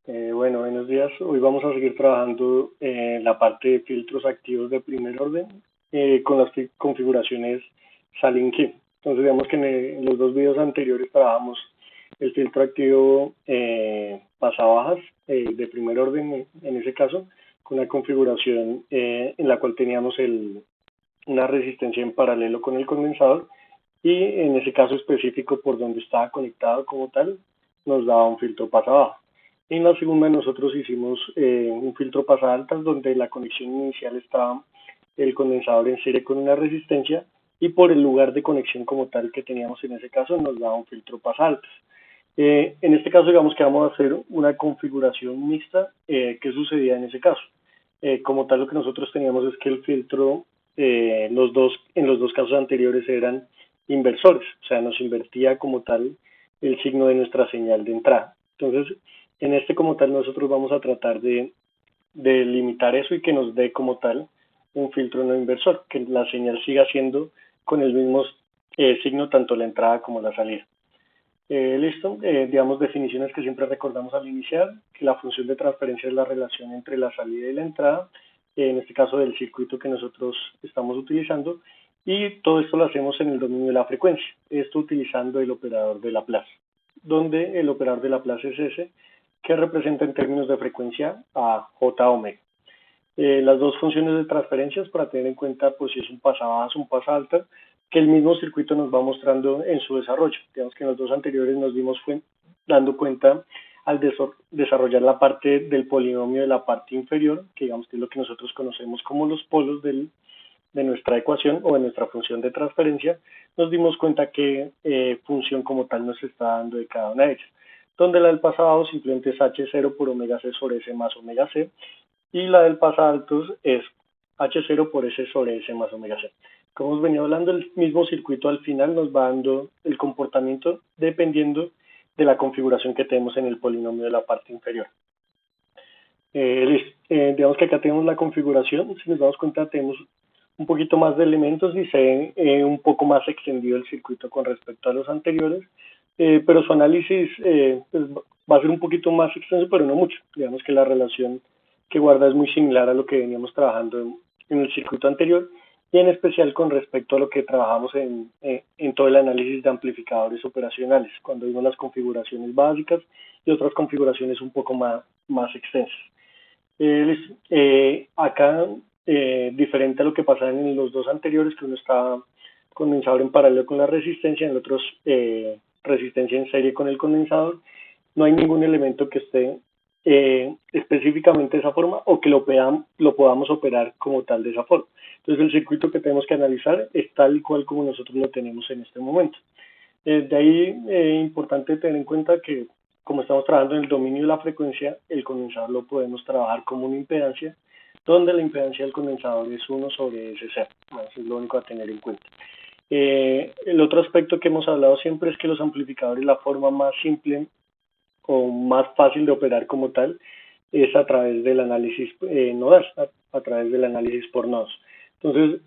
Bueno, buenos días. Hoy vamos a seguir trabajando en la parte de filtros activos de primer orden con las configuraciones Salin Key. Entonces, digamos que en los dos videos anteriores trabajamos el filtro activo pasabajas de primer orden, en ese caso, con una configuración en la cual teníamos una resistencia en paralelo con el condensador y en ese caso específico por donde estaba conectado como tal, nos daba un filtro pasabajas. En la segunda nosotros hicimos un filtro pasaaltas donde la conexión inicial estaba el condensador en serie con una resistencia y por el lugar de conexión como tal que teníamos en ese caso nos daba un filtro pasaaltas. En este caso digamos que vamos a hacer una configuración mixta. ¿Qué sucedía en ese caso? Como tal lo que nosotros teníamos es que el filtro, en los dos casos anteriores eran inversores, o sea, nos invertía como tal el signo de nuestra señal de entrada. Entonces, en este como tal nosotros vamos a tratar de limitar eso y que nos dé como tal un filtro no inversor, que la señal siga siendo con el mismo signo tanto la entrada como la salida. Listo, digamos definiciones que siempre recordamos al iniciar, que la función de transferencia es la relación entre la salida y la entrada, en este caso del circuito que nosotros estamos utilizando, y todo esto lo hacemos en el dominio de la frecuencia, esto utilizando el operador de Laplace, donde el operador de Laplace es ese, que representa en términos de frecuencia a J omega. Las dos funciones de transferencias para tener en cuenta pues si es un pasabajas o un pasalta, que el mismo circuito nos va mostrando en su desarrollo. Digamos que en los dos anteriores nos dimos dando cuenta al desarrollar la parte del polinomio de la parte inferior, que digamos que es lo que nosotros conocemos como los polos de nuestra ecuación o de nuestra función de transferencia, nos dimos cuenta que función como tal nos está dando de cada una de ellas. Donde la del pasado simplemente es H0 por omega C sobre S más omega C, y la del pasaltos es H0 por S sobre S más omega C. Como hemos venido hablando, el mismo circuito al final nos va dando el comportamiento dependiendo de la configuración que tenemos en el polinomio de la parte inferior. Digamos que acá tenemos la configuración. Si nos damos cuenta, tenemos un poquito más de elementos y se ve un poco más extendido el circuito con respecto a los anteriores, pero su análisis pues va a ser un poquito más extenso, pero no mucho. Digamos que la relación que guarda es muy similar a lo que veníamos trabajando en el circuito anterior, y en especial con respecto a lo que trabajamos en todo el análisis de amplificadores operacionales, cuando vimos las configuraciones básicas y otras configuraciones un poco más extensas. Acá, diferente a lo que pasaba en los dos anteriores, que uno estaba condensador en paralelo con la resistencia, en el otro resistencia en serie con el condensador, no hay ningún elemento que esté específicamente de esa forma o que lo podamos operar como tal de esa forma. Entonces el circuito que tenemos que analizar es tal y cual como nosotros lo tenemos en este momento. De ahí es importante tener en cuenta que como estamos trabajando en el dominio de la frecuencia, el condensador lo podemos trabajar como una impedancia, donde la impedancia del condensador es 1 sobre SC. Eso es lo único a tener en cuenta. El otro aspecto que hemos hablado siempre es que los amplificadores, la forma más simple o más fácil de operar como tal, es a través del análisis nodal, a través del análisis por nodos. Entonces,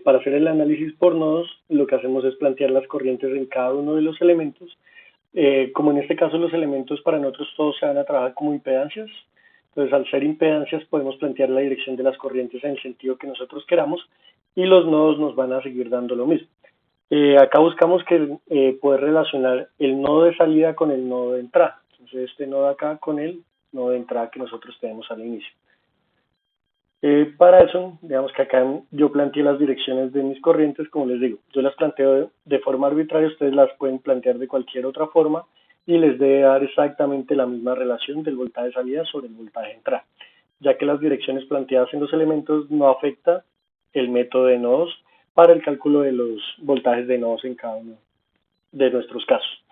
para hacer el análisis por nodos, lo que hacemos es plantear las corrientes en cada uno de los elementos. Como en este caso los elementos para nosotros todos se van a trabajar como impedancias, entonces al ser impedancias podemos plantear la dirección de las corrientes en el sentido que nosotros queramos y los nodos nos van a seguir dando lo mismo. Acá buscamos que poder relacionar el nodo de salida con el nodo de entrada. Entonces este nodo acá con el nodo de entrada que nosotros tenemos al inicio. Para eso, digamos que acá yo planteé las direcciones de mis corrientes, como les digo, yo las planteo de forma arbitraria, ustedes las pueden plantear de cualquier otra forma y les debe dar exactamente la misma relación del voltaje de salida sobre el voltaje de entrada, ya que las direcciones planteadas en los elementos no afecta el método de nodos para el cálculo de los voltajes de nodos en cada uno de nuestros casos.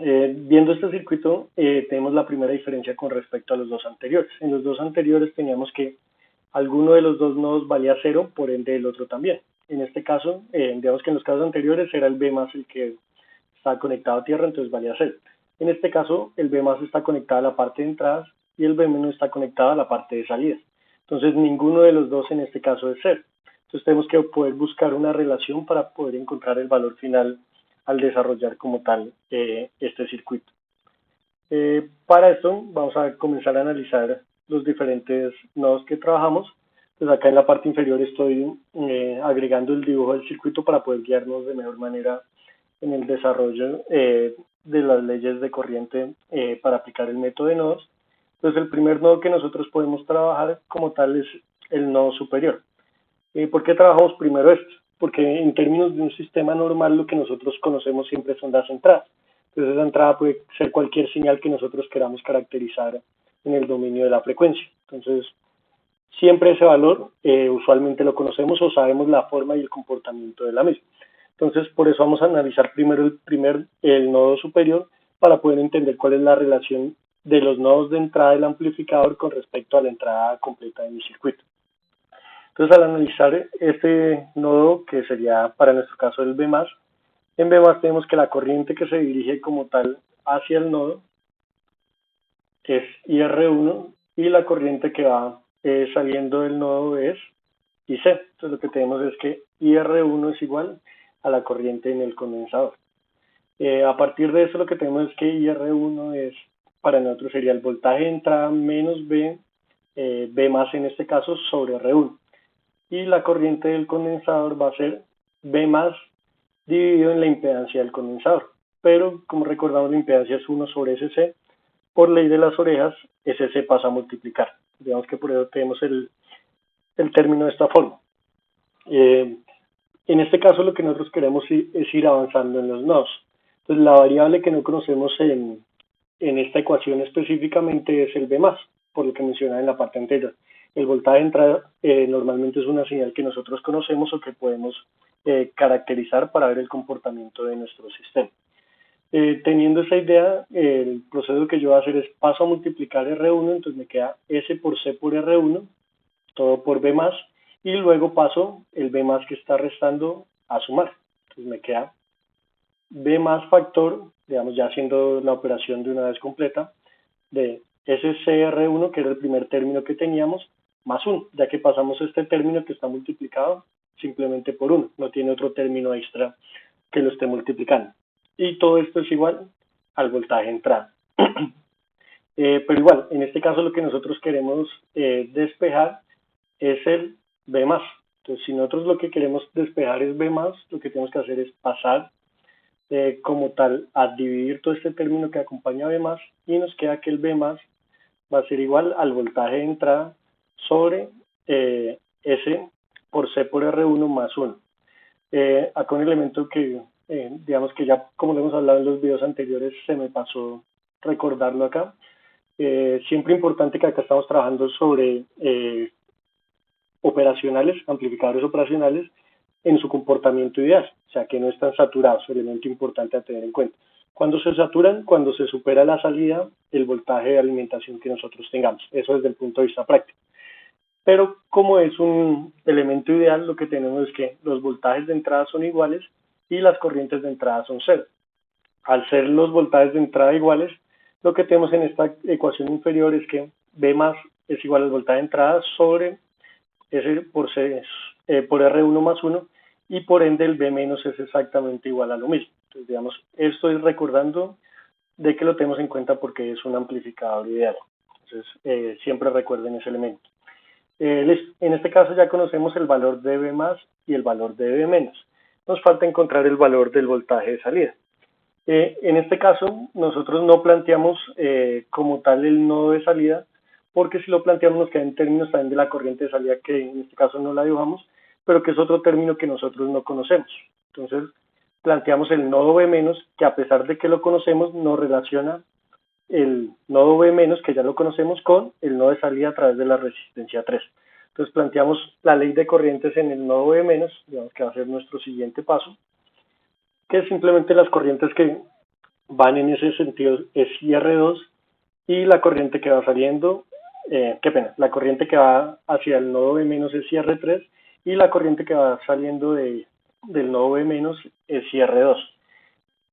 Viendo este circuito, tenemos la primera diferencia con respecto a los dos anteriores. En los dos anteriores teníamos que alguno de los dos nodos valía 0, por ende el otro también. En este caso, digamos que en los casos anteriores era el B más el que estaba conectado a tierra, entonces valía 0. En este caso, el B más está conectado a la parte de entradas y el B menos está conectado a la parte de salidas. Entonces, ninguno de los dos en este caso es 0. Entonces, tenemos que poder buscar una relación para poder encontrar el valor final al desarrollar como tal este circuito. Para esto vamos a comenzar a analizar los diferentes nodos que trabajamos. Pues acá en la parte inferior estoy agregando el dibujo del circuito para poder guiarnos de mejor manera en el desarrollo de las leyes de corriente para aplicar el método de nodos. Entonces el primer nodo que nosotros podemos trabajar como tal es el nodo superior. ¿Por qué trabajamos primero esto? Porque en términos de un sistema normal lo que nosotros conocemos siempre son las entradas. Entonces esa entrada puede ser cualquier señal que nosotros queramos caracterizar en el dominio de la frecuencia. Entonces siempre ese valor usualmente lo conocemos o sabemos la forma y el comportamiento de la misma. Entonces por eso vamos a analizar primero el nodo superior para poder entender cuál es la relación de los nodos de entrada del amplificador con respecto a la entrada completa de mi circuito. Entonces, al analizar este nodo, que sería para nuestro caso el B+, en B+, tenemos que la corriente que se dirige como tal hacia el nodo es IR1 y la corriente que va saliendo del nodo es IC. Entonces, lo que tenemos es que IR1 es igual a la corriente en el condensador. A partir de eso, lo que tenemos es que IR1 es, para nosotros sería el voltaje de entrada menos B, B+ en este caso, sobre R1. Y la corriente del condensador va a ser B+ dividido en la impedancia del condensador. Pero, como recordamos, la impedancia es 1 sobre SC. Por ley de las orejas, SC pasa a multiplicar. Digamos que por eso tenemos el término de esta forma. En este caso, lo que nosotros queremos es ir avanzando en los nodos. Entonces, la variable que no conocemos en esta ecuación específicamente es el B+, por lo que mencionaba en la parte anterior. El voltaje de entrada normalmente es una señal que nosotros conocemos o que podemos caracterizar para ver el comportamiento de nuestro sistema. Teniendo esa idea, el proceso que yo voy a hacer es paso a multiplicar R1, entonces me queda S por C por R1, todo por B+, y luego paso el B+ que está restando a sumar. Entonces me queda B+ factor, digamos ya haciendo la operación de una vez completa, de SCR1, que era el primer término que teníamos, más 1, ya que pasamos este término que está multiplicado simplemente por 1, no tiene otro término extra que lo esté multiplicando. Y todo esto es igual al voltaje de entrada. Pero igual, en este caso lo que nosotros queremos despejar es el B+. Entonces, si nosotros lo que queremos despejar es B+, lo que tenemos que hacer es pasar como tal a dividir todo este término que acompaña a B+, y nos queda que el B+ va a ser igual al voltaje de entrada sobre S por C por R1 más 1. Acá un elemento que digamos que ya como lo hemos hablado en los videos anteriores se me pasó recordarlo acá. Siempre importante que acá estamos trabajando sobre operacionales, amplificadores operacionales en su comportamiento ideal, o sea que no están saturados, elemento importante a tener en cuenta. Cuando se saturan, cuando se supera la salida, el voltaje de alimentación que nosotros tengamos, eso desde el punto de vista práctico. Pero como es un elemento ideal, lo que tenemos es que los voltajes de entrada son iguales y las corrientes de entrada son cero. Al ser los voltajes de entrada iguales, lo que tenemos en esta ecuación inferior es que B+ es igual al voltaje de entrada sobre S por R1 más 1, y por ende el B- es exactamente igual a lo mismo. Entonces, digamos, esto es recordando de que lo tenemos en cuenta porque es un amplificador ideal. Entonces, siempre recuerden ese elemento. En este caso ya conocemos el valor de B+ y el valor de B-. Nos falta encontrar el valor del voltaje de salida. En este caso, nosotros no planteamos como tal el nodo de salida, porque si lo planteamos nos queda en términos también de la corriente de salida, que en este caso no la dibujamos, pero que es otro término que nosotros no conocemos. Entonces, planteamos el nodo B-, que a pesar de que lo conocemos, nos relaciona el nodo B-, que ya lo conocemos, con el nodo de salida a través de la resistencia 3. Entonces, planteamos la ley de corrientes en el nodo B-, digamos que va a ser nuestro siguiente paso, que simplemente las corrientes que van en ese sentido es IR2 y la corriente que va saliendo, la corriente que va hacia el nodo B- es IR3 y la corriente que va saliendo del nodo B- es IR2.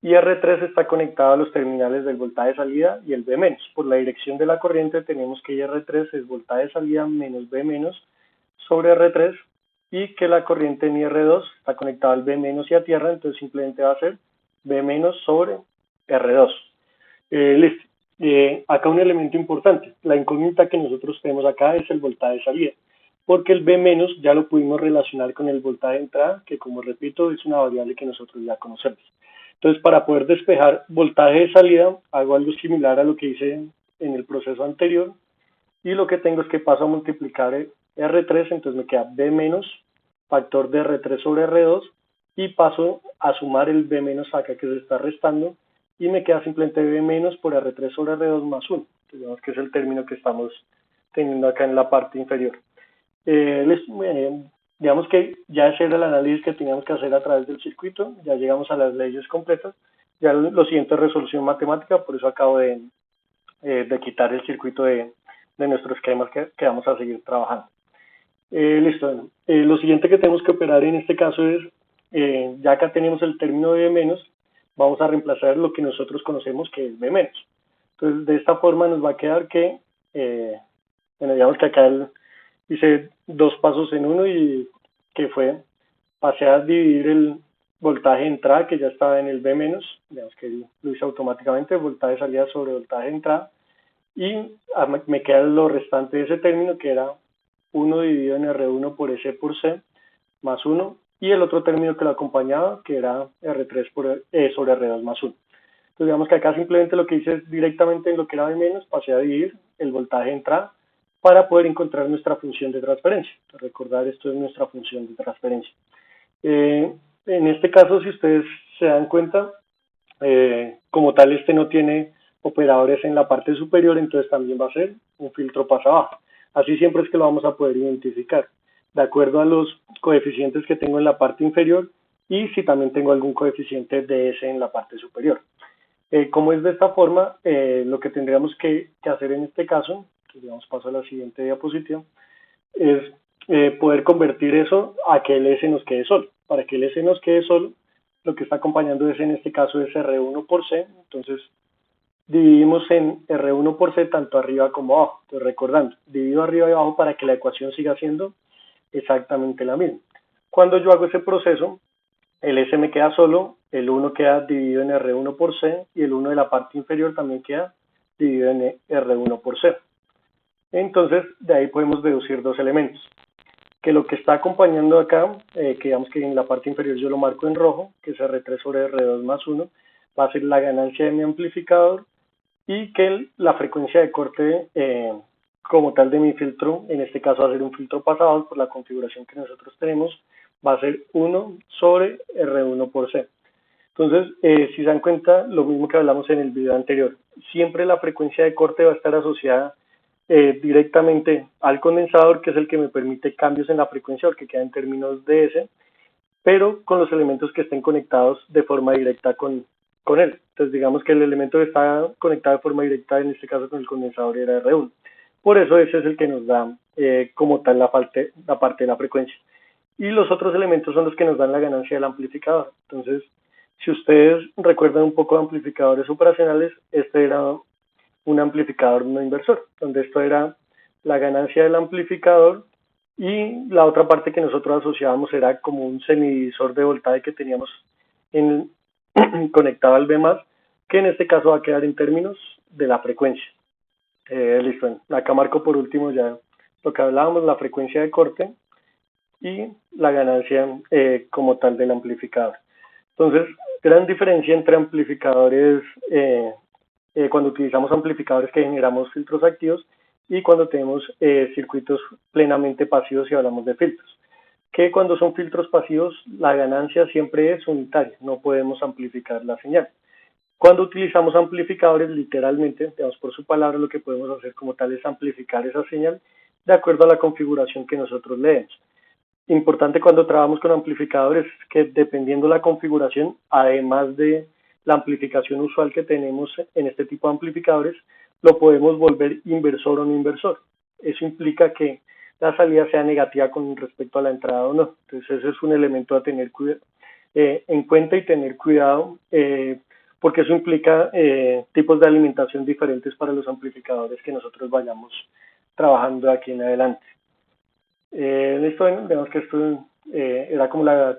IR3 está conectado a los terminales del voltaje de salida y el B-. Por la dirección de la corriente tenemos que IR3 es voltaje de salida menos B- sobre R3, y que la corriente en IR2 está conectada al B- y a tierra, entonces simplemente va a ser B- sobre R2. Listo. Acá un elemento importante, la incógnita que nosotros tenemos acá es el voltaje de salida, porque el B menos ya lo pudimos relacionar con el voltaje de entrada, que como repito es una variable que nosotros ya conocemos. Entonces, para poder despejar voltaje de salida, hago algo similar a lo que hice en el proceso anterior, y lo que tengo es que paso a multiplicar R3, entonces me queda B menos factor de R3 sobre R2, y paso a sumar el B menos acá que se está restando, y me queda simplemente B menos por R3 sobre R2 más 1. Entonces, digamos que es el término que estamos teniendo acá en la parte inferior. Digamos que ya ese era el análisis que teníamos que hacer a través del circuito, ya llegamos a las leyes completas, ya lo siguiente es resolución matemática, por eso acabo de quitar el circuito de nuestros esquemas que vamos a seguir trabajando. Listo. Lo siguiente que tenemos que operar en este caso es, ya acá tenemos el término de B menos, vamos a reemplazar lo que nosotros conocemos que es B menos. Entonces, de esta forma nos va a quedar que, bueno, digamos que acá hice dos pasos en uno y que fue, pasé a dividir el voltaje de entrada que ya estaba en el B menos, digamos que lo hice automáticamente, voltaje de salida sobre voltaje de entrada, y me queda lo restante de ese término que era 1 dividido en R1 por S por C más 1, y el otro término que lo acompañaba que era R3 sobre R2 más 1. Entonces digamos que acá simplemente lo que hice es directamente en lo que era B menos, pasé a dividir el voltaje de entrada para poder encontrar nuestra función de transferencia. Entonces, recordar, esto es nuestra función de transferencia. En este caso, si ustedes se dan cuenta, como tal este no tiene operadores en la parte superior, entonces también va a ser un filtro pasa abajo. Así siempre es que lo vamos a poder identificar, de acuerdo a los coeficientes que tengo en la parte inferior y si también tengo algún coeficiente de S en la parte superior. Como es de esta forma, lo que tendríamos que hacer en este caso, que digamos paso a la siguiente diapositiva, es poder convertir eso a que el S nos quede solo. Para que el S nos quede solo, lo que está acompañando S en este caso es R1 por C, entonces dividimos en R1 por C tanto arriba como abajo. Entonces recordando, divido arriba y abajo para que la ecuación siga siendo exactamente la misma. Cuando yo hago ese proceso, el S me queda solo, el 1 queda dividido en R1 por C y el 1 de la parte inferior también queda dividido en R1 por C. Entonces, de ahí podemos deducir dos elementos. Que lo que está acompañando acá, que digamos que en la parte inferior yo lo marco en rojo, que es R3 sobre R2 más 1, va a ser la ganancia de mi amplificador y que la frecuencia de corte como tal de mi filtro, en este caso va a ser un filtro pasado por la configuración que nosotros tenemos, va a ser 1 sobre R1 por C. Entonces, si se dan cuenta, lo mismo que hablamos en el video anterior, siempre la frecuencia de corte va a estar asociada directamente al condensador, que es el que me permite cambios en la frecuencia, porque queda en términos de S, pero con los elementos que estén conectados de forma directa con él. Entonces, digamos que el elemento que está conectado de forma directa, en este caso con el condensador, era R1. Por eso ese es el que nos da como tal la parte de la frecuencia. Y los otros elementos son los que nos dan la ganancia del amplificador. Entonces, si ustedes recuerdan un poco de amplificadores operacionales, este era un amplificador no inversor, donde esto era la ganancia del amplificador y la otra parte que nosotros asociábamos era como un semidivisor de voltaje que teníamos en, conectado al B+, que en este caso va a quedar en términos de la frecuencia. Listo, acá marco por último ya lo que hablábamos, la frecuencia de corte y la ganancia como tal del amplificador. Entonces, gran diferencia entre amplificadores cuando utilizamos amplificadores que generamos filtros activos y cuando tenemos circuitos plenamente pasivos y hablamos de filtros. Que cuando son filtros pasivos, la ganancia siempre es unitaria, no podemos amplificar la señal. Cuando utilizamos amplificadores, literalmente, digamos por su palabra, lo que podemos hacer como tal es amplificar esa señal de acuerdo a la configuración que nosotros le demos. Importante cuando trabajamos con amplificadores que dependiendo la configuración, además de la amplificación usual que tenemos en este tipo de amplificadores, lo podemos volver inversor o no inversor. Eso implica que la salida sea negativa con respecto a la entrada o no. Entonces ese es un elemento a tener en cuenta y tener cuidado porque eso implica tipos de alimentación diferentes para los amplificadores que nosotros vayamos trabajando aquí en adelante. Listo, bueno, vemos que esto era como la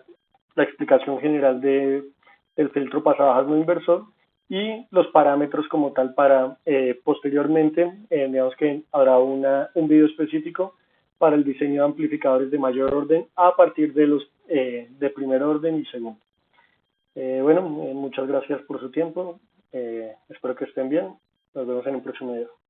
explicación general del filtro pasabajas no inversor y los parámetros como tal para posteriormente, digamos que habrá un video específico para el diseño de amplificadores de mayor orden a partir de los de primer orden y segundo. Bueno, muchas gracias por su tiempo. Espero que estén bien. Nos vemos en un próximo video.